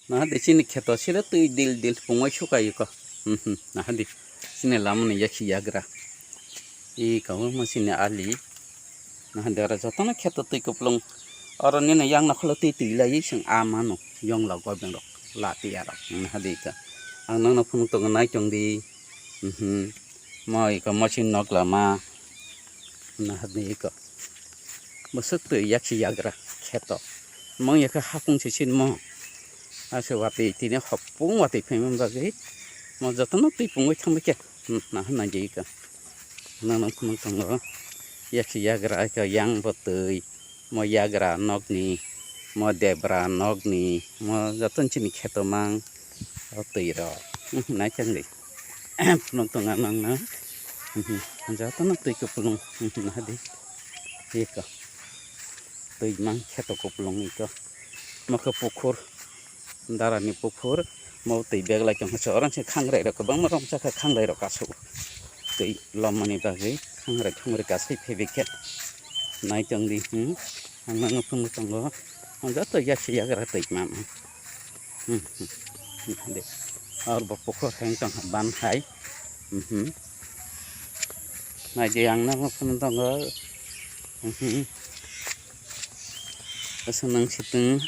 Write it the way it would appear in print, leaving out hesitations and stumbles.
Nah, di sini kita sila tu dil pungai suka iko. Nah, di sini lama ni ya siagra. I kau masih ni ali. Nah, daerah jatuh na kita tu iko pelong. Orang ni yang nak kalau titi lagi sing amano, yang lagu abang dok latih arab. Nah, di ka. Ang nang pun tu ngai cong di. Mau iko masih nak lama. Nah, di iko. Masuk tu ya siagra kita. Mau ya ke hapung cincin mau. Aso wati tini hopung wati pemem bagi mau jatuh nanti pungoi kami ke nah nanti ka nang kumang tanggo ya si yagra ka yang botui mau yagra nog ni mau debra nog ni mau jatuh cini keto mang botui ro nah cang di penonton nang na jatuh nanti ke pelong nah di ika tui mang keto ke pelong ika mau ke pukur darah ni pukur mau tei beg lagi yang seorang sih kangrai rok bang merong cakap kangrai rok kasu tei lama ni bagi kangrai kasih pebeket naik jang di nang pun tunggu angkat tu ya sih ya gerak tei mama deh और pukur hang tang ban hai naik yang nang pun tunggu senang situng